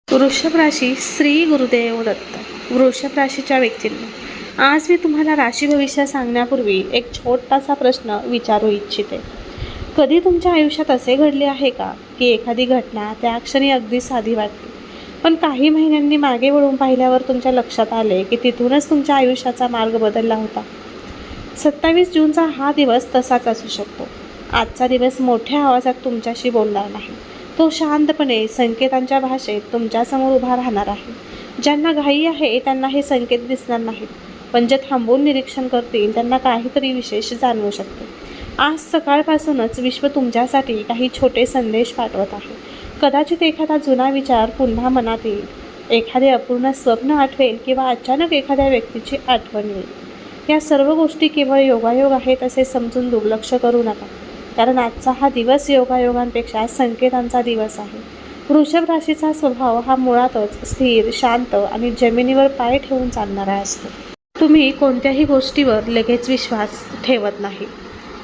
वृषभ राशी श्री गुरुदेव दत्त. वृषभ राशीच्या व्यक्तींना आज मी तुम्हाला राशी भविष्य सांगण्यापूर्वी एक छोटासा प्रश्न विचारू इच्छिते. कधी तुमच्या आयुष्यात असे घडले आहे का की एखादी घटना त्या क्षणी अगदी साधी वाटली, पण काही महिन्यांनी मागे वळून पाहिल्यावर तुमच्या लक्षात आले की तिथूनच तुमच्या आयुष्याचा मार्ग बदलला होता. 27 जूनचा हा दिवस तसाच असू शकतो. आजचा दिवस मोठ्या आवाजात तुमच्याशी बोलणार नाही, तो शांतपणे संकेतांच्या भाषेत तुमच्यासमोर उभा राहणार आहे. ज्यांना घाई आहे त्यांना हे संकेत दिसणार नाहीत, पण जे थांबून निरीक्षण करतील त्यांना काहीतरी विशेष जाणवू शकते. आज सकाळपासूनच विश्व तुमच्यासाठी काही छोटे संदेश पाठवत आहे. कदाचित एखादा जुना विचार पुन्हा मनात येईल, एखादे अपूर्ण स्वप्न आठवेल किंवा अचानक एखाद्या व्यक्तीची आठवण येईल. या सर्व गोष्टी केवळ योगायोग आहेत असे समजून दुर्लक्ष करू नका, कारण आजचा हा दिवस योगायोगांपेक्षा संकेतांचा दिवस आहे. वृषभ राशीचा स्वभाव हा मुळातच स्थिर, शांत आणि जमिनीवर पाय ठेवून चालणारा असतो. तुम्ही कोणत्याही गोष्टीवर लगेच विश्वास ठेवत नाही.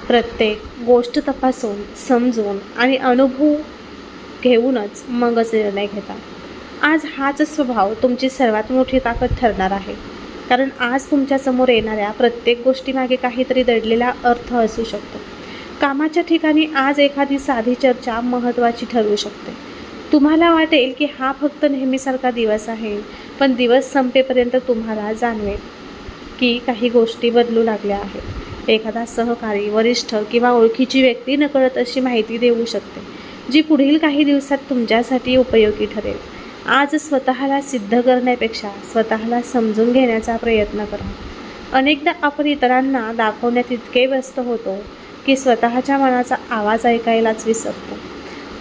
प्रत्येक गोष्ट तपासून, समजून आणि अनुभव घेऊनच मगच निर्णय घेता. आज हाच स्वभाव तुमची सर्वात मोठी ताकद ठरणार आहे, कारण आज तुमच्यासमोर येणाऱ्या प्रत्येक गोष्टीमागे काहीतरी दडलेला अर्थ असू शकतो. कामाच्या ठिकाणी आज एखादी साधी चर्चा महत्त्वाची ठरू शकते. तुम्हाला वाटेल की हा फक्त नेहमीसारखा दिवस आहे, पण दिवस संपेपर्यंत तुम्हाला जाणवेल की काही गोष्टी बदलू लागल्या आहेत. एखादा सहकारी, वरिष्ठ किंवा ओळखीची व्यक्ती नकळत अशी माहिती देऊ शकते, जी पुढील काही दिवसात तुमच्यासाठी उपयोगी ठरेल. आज स्वतःला सिद्ध करण्यापेक्षा स्वतःला समजून घेण्याचा प्रयत्न करा. अनेकदा आपण इतरांना दाखवण्यात इतके व्यस्त होतो की स्वतःच्या मनाचा आवाज ऐकायलाच विसरतो.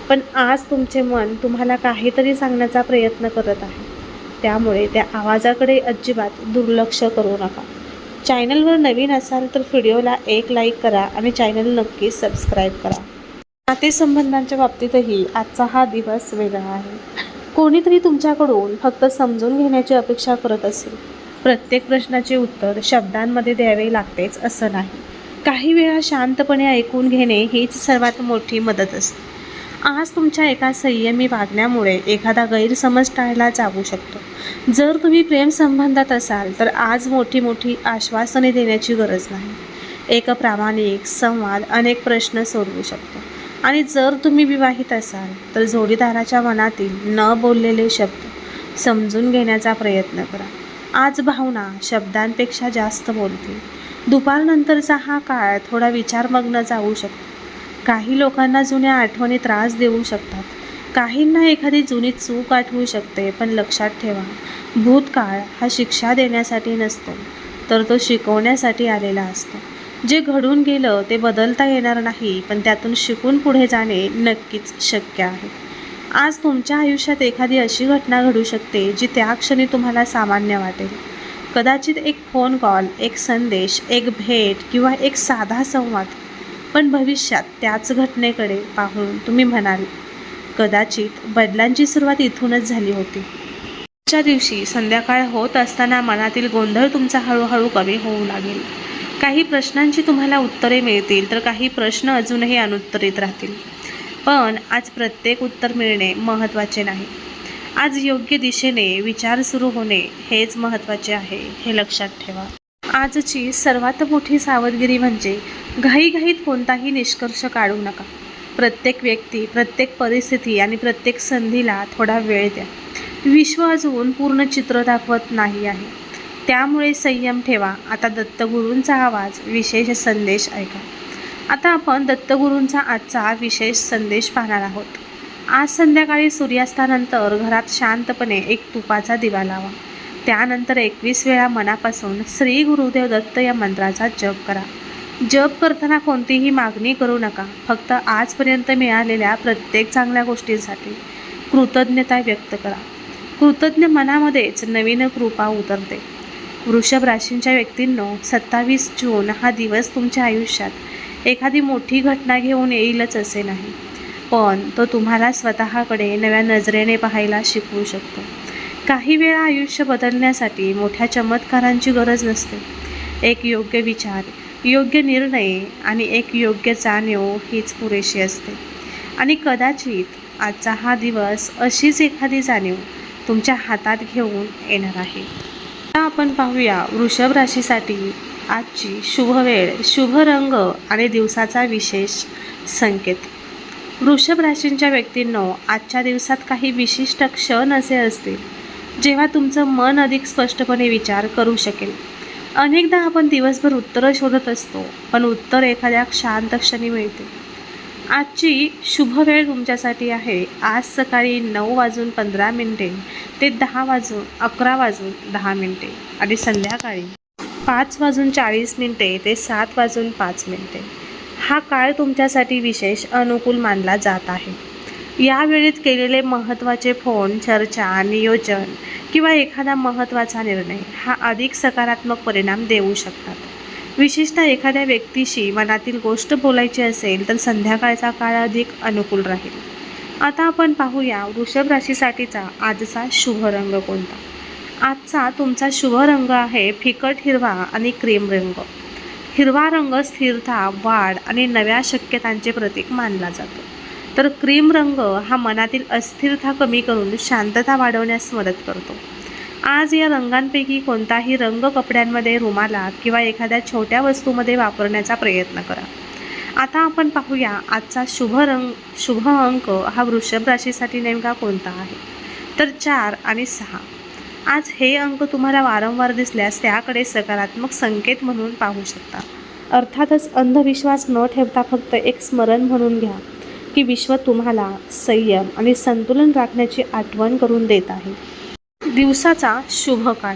पण आज तुमचे मन तुम्हाला काहीतरी सांगण्याचा प्रयत्न करत आहे, त्यामुळे त्या आवाजाकडे अजिबात दुर्लक्ष करू नका. चॅनलवर नवीन असाल तर व्हिडिओला एक लाईक करा आणि चॅनल नक्की सबस्क्राईब करा. नातेसंबंधांच्या बाबतीतही आजचा हा दिवस वेगळा आहे. कोणीतरी तुमच्याकडून फक्त समजून घेण्याची अपेक्षा करत असेल. प्रत्येक प्रश्नाचे उत्तर शब्दांमध्ये द्यावे लागतेच असं नाही. काही वेळा शांतपणे ऐकून घेणे हीच सर्वात मोठी मदत असते. आज तुमच्या एका संयमी वागण्यामुळे एखादा गैरसमज टाळला जाऊ शकतो. जर तुम्ही प्रेमसंबंधात असाल तर आज मोठी आश्वासने देण्याची गरज नाही. एक प्रामाणिक संवाद अनेक प्रश्न सोडवू शकतो. आणि जर तुम्ही विवाहित असाल तर जोडीदाराच्या मनातील न बोललेले शब्द समजून घेण्याचा प्रयत्न करा. आज भावना शब्दांपेक्षा जास्त बोलतील. दुपारनंतरचा हा काळ थोडा विचारमग्न जाऊ शकतो. काही लोकांना जुन्या आठवणी त्रास देऊ शकतात. काहींना एखादी जुनी चूक आठवू शकते, पण लक्षात ठेवा, भूतकाळ हा शिक्षा देण्यासाठी नसतो, तर तो शिकवण्यासाठी आलेला असतो. जे घडून गेलं ते बदलता येणार नाही, पण त्यातून शिकून पुढे जाणे नक्कीच शक्य आहे. आज तुमच्या आयुष्यात एखादी अशी घटना घडू शकते जी त्या क्षणी तुम्हाला सामान्य वाटेल. कदाचित एक फोन कॉल, एक संदेश, एक भेट किंवा एक साधा संवाद, पण भविष्यात त्याच घटनेकडे पाहून तुम्ही म्हणाल, कदाचित बदलांची सुरुवात इथूनच झाली होती. आजच्या दिवशी संध्याकाळ होत असताना मनातील गोंधळ तुमचा हळूहळू कमी होऊ लागेल. काही प्रश्नांची तुम्हाला उत्तरे मिळतील तर काही प्रश्न अजूनही अनुत्तरित राहतील. पण आज प्रत्येक उत्तर मिळणे महत्त्वाचे नाही. आज योग्य दिशेने विचार सुरू होणे हेच महत्त्वाचे आहे, हे लक्षात ठेवा. आजची सर्वात मोठी सावधगिरी म्हणजे घाईघाईत कोणताही निष्कर्ष काढू नका. प्रत्येक व्यक्ती, प्रत्येक परिस्थिती आणि प्रत्येक संधीला थोडा वेळ द्या. विश्व अजून पूर्ण चित्र दाखवत नाही आहे, त्यामुळे संयम ठेवा. आता दत्तगुरूंचा आवाज, विशेष संदेश ऐका. आता आपण दत्तगुरूंचा आजचा विशेष संदेश पाहणार आहोत. आज संध्याकाळी सूर्यास्तानंतर घरात शांतपणे एक तुपाचा दिवा लावा. त्यानंतर 21 वेळा मनापासून श्री गुरुदेव दत्त या मंत्राचा जप करा. जप करताना कोणतीही मागणी करू नका. फक्त आजपर्यंत मिळालेल्या प्रत्येक चांगल्या गोष्टींसाठी कृतज्ञता व्यक्त करा. कृतज्ञ मनामध्येच नवीन कृपा उतरते. वृषभ राशींच्या व्यक्तींनो, 27 जून हा दिवस तुमच्या आयुष्यात एखादी मोठी घटना घेऊन येईलच असे नाही, पण तो तुम्हाला स्वतःकडे नव्या नजरेने पाहायला शिकवू शकतो. काही वेळा आयुष्य बदलण्यासाठी मोठ्या चमत्कारांची गरज नसते. एक योग्य विचार, योग्य निर्णय आणि एक योग्य जाणीव हीच पुरेशी असते. आणि कदाचित आजचा हा दिवस अशीच एखादी जाणीव तुमच्या हातात घेऊन येणार आहे. आता आपण पाहूया वृषभ राशीसाठी आजची शुभ वेळ, शुभ रंग आणि दिवसाचा विशेष संकेत. वृषभ राशींच्या व्यक्तींनो, आजच्या दिवसात काही विशिष्ट क्षण असे असतील जेव्हा तुमचं मन अधिक स्पष्टपणे विचार करू शकेल. अनेकदा आपण दिवसभर उत्तरं शोधत असतो, पण उत्तर एखाद्या शांत क्षणी मिळते. आजची शुभ वेळ तुमच्यासाठी आहे आज सकाळी 9:15 ते 11:10 आणि संध्याकाळी 5:40 ते 7:05. हा काळ तुमच्यासाठी विशेष अनुकूल मानला जात आहे. या वेळेत केलेले महत्त्वाचे फोन, चर्चा, नियोजन किंवा एखादा महत्त्वाचा निर्णय हा अधिक सकारात्मक परिणाम देऊ शकतात. विशेषतः एखाद्या व्यक्तीशी मनातील गोष्ट बोलायची असेल तर संध्याकाळचा काळ अधिक अनुकूल राहील. आता आपण पाहूया वृषभ राशीसाठीचा आजचा शुभ रंग कोणता. आजचा तुमचा शुभ रंग आहे फिकट हिरवा आणि क्रीम रंग. हिरवा रंग स्थिरता, वाढ आणि नव्या शक्यतांचे प्रतीक मानला जातो, तर क्रीम रंग हा मनातील अस्थिरता कमी करून शांतता वाढवण्यास मदत करतो. आज या रंगांपैकी कोणताही रंग कपड्यांमध्ये, रुमालात किंवा एखाद्या छोट्या वस्तूमध्ये वापरण्याचा प्रयत्न करा. आता आपण पाहूया आजचा शुभ अंक हा वृषभ राशीसाठी नेमका कोणता आहे, तर 4 आणि 6. आज हे अंक तुम्हाला वारंवार दिसल्यास त्याकडे सकारात्मक संकेत म्हणून पाहू शकता. अर्थातच अंधविश्वास न ठेवता फक्त एक स्मरण म्हणून घ्या की विश्व तुम्हाला संयम आणि संतुलन राखण्याची आठवण करून देत आहे. दिवसाचा शुभ काळ.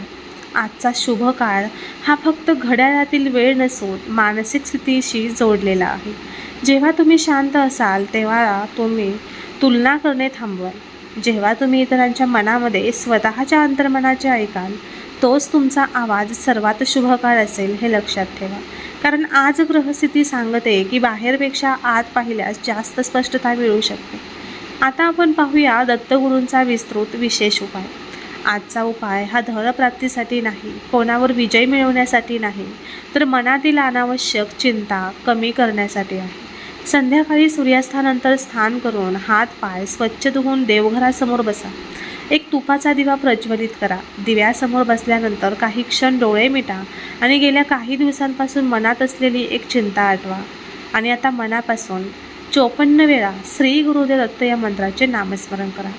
आजचा शुभ काळ हा फक्त घड्याळातील वेळ नसून मानसिक स्थितीशी जोडलेला आहे. जेव्हा तुम्ही शांत असाल तेव्हा तुम्ही तुलना करणे थांबवाल. जेव्हा तुम्ही इतरांच्या मनामध्ये स्वतःच्या अंतर्मनाचे ऐकाल तोच तुमचा आवाज सर्वात शुभ काळ असेल हे लक्षात ठेवा. कारण आज ग्रहस्थिती सांगते की बाहेरपेक्षा आत पाहिल्यास जास्त स्पष्टता मिळू शकते. आता आपण पाहूया दत्तगुरूंचा विस्तृत विशेष उपाय. आजचा उपाय हा धनप्राप्तीसाठी नाही, कोणावर विजय मिळवण्यासाठी नाही, तर मनातील अनावश्यक चिंता कमी करण्यासाठी आहे. संध्याकाळी सूर्यास्तानंतर स्नान करून हात पाय स्वच्छ धुवून देवघरासमोर बसा. एक तुपाचा दिवा प्रज्वलित करा. दिव्यासमोर बसल्यानंतर काही क्षण डोळे मिटा आणि गेल्या काही दिवसांपासून मनात असलेली एक चिंता आठवा. आणि आता मनापासून 54 वेळा श्री गुरुदेव दत्त या मंत्राचे नामस्मरण करा.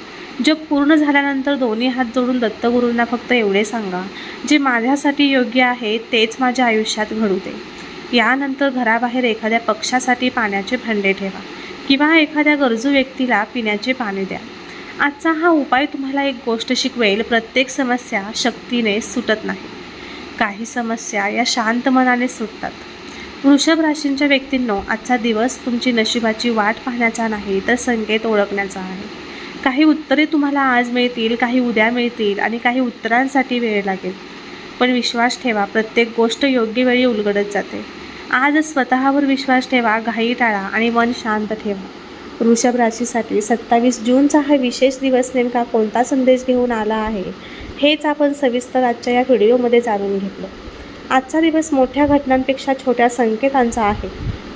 जप पूर्ण झाल्यानंतर दोन्ही हात जोडून दत्तगुरूंना फक्त एवढे सांगा, जे माझ्यासाठी योग्य आहे तेच माझ्या आयुष्यात घडू दे. यानंतर घराबाहेर एखाद्या पक्ष्यासाठी पाण्याचे भांडे ठेवा किंवा एखाद्या गरजू व्यक्तीला पिण्याचे पाणी द्या. आजचा हा उपाय तुम्हाला एक गोष्ट शिकवेल, प्रत्येक समस्या शक्तीने सुटत नाही. काही समस्या या शांत मनाने सुटतात. वृषभ राशींच्या व्यक्तींनो, आजचा दिवस तुमची नशिबाची वाट पाहण्याचा नाही तर संकेत ओळखण्याचा आहे. काही उत्तरे तुम्हाला आज मिळतील, काही उद्या मिळतील आणि काही उत्तरांसाठी वेळ लागेल. पण विश्वास ठेवा, प्रत्येक गोष्ट योग्य वेळी उलगडत जाते. आज स्वतःवर विश्वास ठेवा, घाई टाळा आणि मन शांत ठेवा. वृषभ राशीसाठी 27 जूनचा हा विशेष दिवस नेमका कोणता संदेश घेऊन आला आहे हेच आपण सविस्तर आजच्या या व्हिडिओमध्ये जाणून घेतलं. आजचा दिवस मोठ्या घटनांपेक्षा छोट्या संकेतांचा आहे.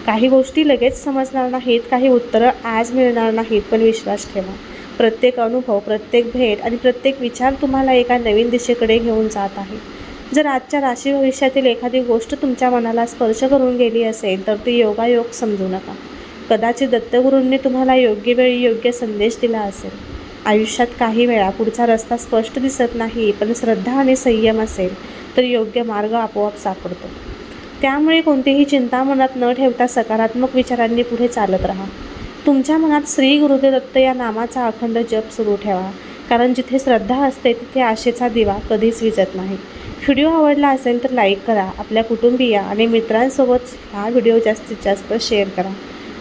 काही गोष्टी लगेच समजणार नाहीत, काही उत्तरं आज मिळणार नाहीत, पण विश्वास ठेवा. प्रत्येक अनुभव, प्रत्येक भेट आणि प्रत्येक विचार तुम्हाला एका नवीन दिशेकडे घेऊन जात आहे. जर आजच्या राशी भविष्यातील एखादी गोष्ट तुमच्या मनाला स्पर्श करून गेली असेल तर ती योगायोग समजू नका. कदाचित दत्तगुरूंनी तुम्हाला योग्य वेळी योग्य संदेश दिला असेल. आयुष्यात काही वेळा पुढचा रस्ता स्पष्ट दिसत नाही, पण श्रद्धा आणि संयम असेल तर योग्य मार्ग आपोआप सापडतो. त्यामुळे कोणतीही चिंता मनात न ठेवता सकारात्मक विचारांनी पुढे चालत राहा. तुमच्या मनात श्री गुरुदेव दत्त या नामाचा अखंड जप सुरू ठेवा, कारण जिथे श्रद्धा असते तिथे आशेचा दिवा कधीच विझत नाही. व्हिडिओ आवडला असेल तर लाईक करा. आपल्या कुटुंबीय आणि मित्रांसोबत हा व्हिडिओ जास्तीत जास्त शेअर करा.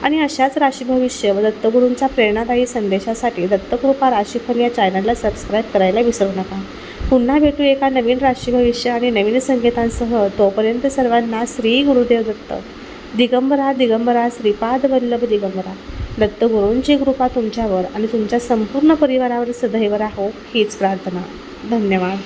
आणि अशाच राशी भविष्य व दत्तगुरूंच्या प्रेरणादायी संदेशासाठी दत्तकृपा राशीफल या चॅनलला सबस्क्राईब करायला विसरू नका. पुन्हा भेटू एका नवीन राशी भविष्य आणि नवीन संकेतांसह. तोपर्यंत सर्वांना श्री गुरुदेव दत्त. दिगंबरा दिगंबरा श्रीपाद वल्लभ दिगंबरा. दत्तगुरूंची कृपा तुमच्यावर आणि तुमच्या संपूर्ण परिवारावर सदैव राहो हीच प्रार्थना. धन्यवाद.